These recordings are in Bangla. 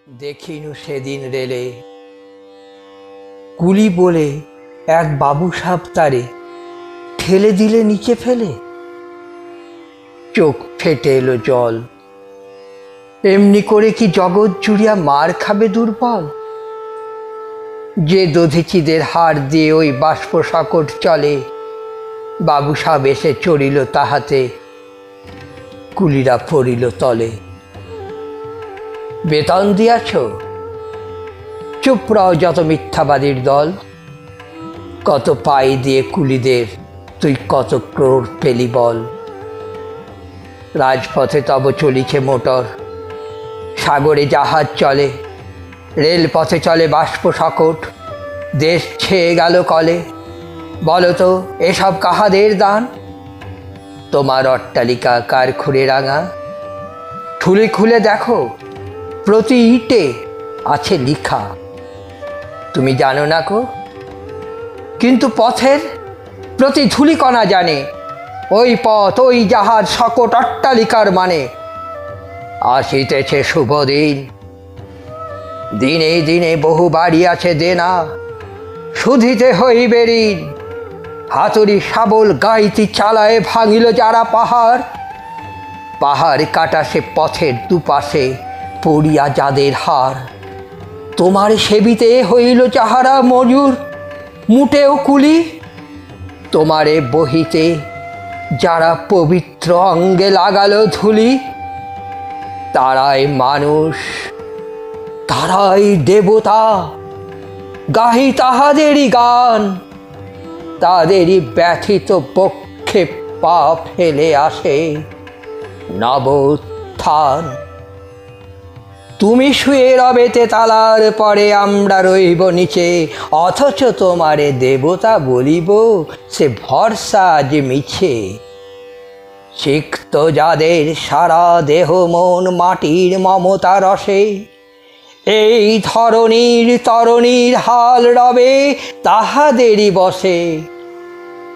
দেখিনু সেদিন রেলে কুলি বলে এক বাবু সাপ তারে ঠেলে দিলে নিচে ফেলে। চোখ ফেটে এলো জল। এমনি করে কি জগৎ জুড়িয়া মার খাবে দুর্বল? যে দধিচিদের হাড় দিয়ে ওই বাষ্প সকট চলে, বাবু সাপ এসে চড়িল তাহাতে, কুলিরা পড়িল তলে। বেতন দিয়াছ? চুপ রও যত মিথ্যাবাদীর দল। কত পাই দিয়ে কুলিদের তুই কত ক্রোড় পেলি বল। রাজপথে তব চলিছে মোটর, সাগরে জাহাজ চলে, রেলপথে চলে বাষ্প সকট, দেশ ছেয়ে গেল কলে। বলো তো এসব কাহাদের দান? তোমার অট্টালিকা কার খুঁড়ে রাঙা? ঠুলি খুলে দেখো, প্রতি ইটে আছে লিখা। তুমি জানো না কো? কিন্তু পথের প্রতি ধূলিকণা জানে, ওই পথ ওই জাহাজ সকট অট্টালিকার মানে। আসিতেছে শুভ দিন, দিনে দিনে বহু বাড়ি আছে দেনা, শুধিতে হইবে ঋণ। হাতুড়ি শাবল গাইতি চালায় ভাঙিল যারা পাহাড়, পাহাড় কাটা সে পথের দুপাশে পড়িয়া যাদের হার। তোমার সেবিতে হইল যাহারা মজুর মুটেও কুলি, তোমারে বহিতে যারা পবিত্র অঙ্গে লাগালো ধুলি। তারাই মানুষ, তারাই দেবতা, গাহি তাহাদেরই গান। তাদেরই ব্যথিত পক্ষে পা ফেলে আসে নবোত্থান। তুমি শুয়ে রবে তেতালার পরে, আমরা রইব নিচে, অথচ তোমারে দেবতা বলিব সে ভরসা যে মিছে। সিক্ত যাদের সারা দেহ মন মাটির মমতা রসে, এই ধরণীর তরণীর হাল রবে তাহাদেরই বসে।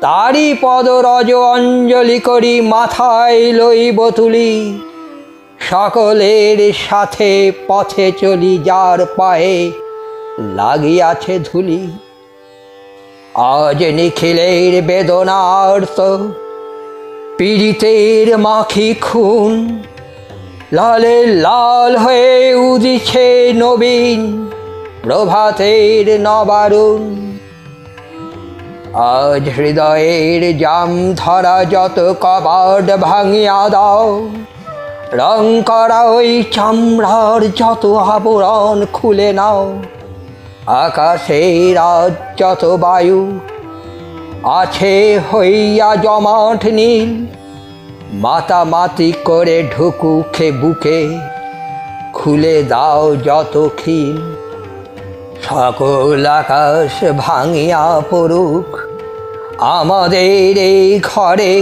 তারই পদরজ অঞ্জলি করি মাথায় লইব তুলি, সকলের সাথে পথে চলি যার পায়ে লাগিয়াছে ধুলি। আজ নিখিলের বেদনার্ত পীড়িতের মাখি খুন, লালে লাল হয়ে উদিছে নবীন প্রভাতের নবারুণ। আজ হৃদয়ের জাম ধরা যত কবাট ভাঙিয়া দাও, রং করা ওই চামড়ার যত আবরণ খুলে নাও। আকাশের আজ যত বায়ু আছে হইয়া জমাট নীল, মাতামাতি করে ঢুকুখে বুকে খুলে দাও যত খিল। সকল আকাশ ভাঙিয়া পড়ুক আমাদের এই ঘরে,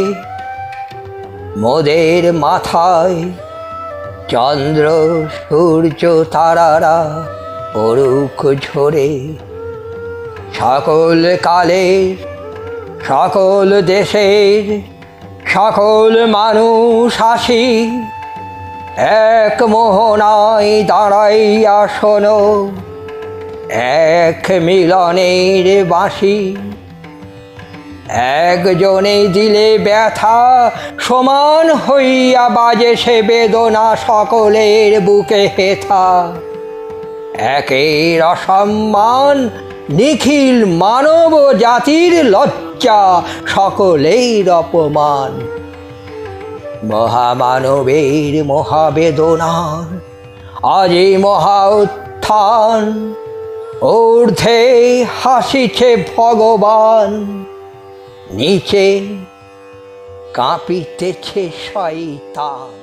মোদের মাথায় চন্দ্র সূর্য তারারা পড়ুক ঝরে। সকল কালের সকল দেশের সকল মানুষ আসি, এক মোহনায় দাঁড়াইয়া শোনো এক মিলনের বাঁশি। একজনে দিলে ব্যথা সমান হইয়া বাজে সে বেদনা সকলের বুকে হেথা। একের অসম্মান নিখিল মানব জাতির লজ্জা, সকলের অপমান। মহামানবের মহাবেদনার আজি মহা উত্থান, ঊর্ধ্বে হাসিছে ভগবান, নিচে কাঁপিতেছে শয়তান।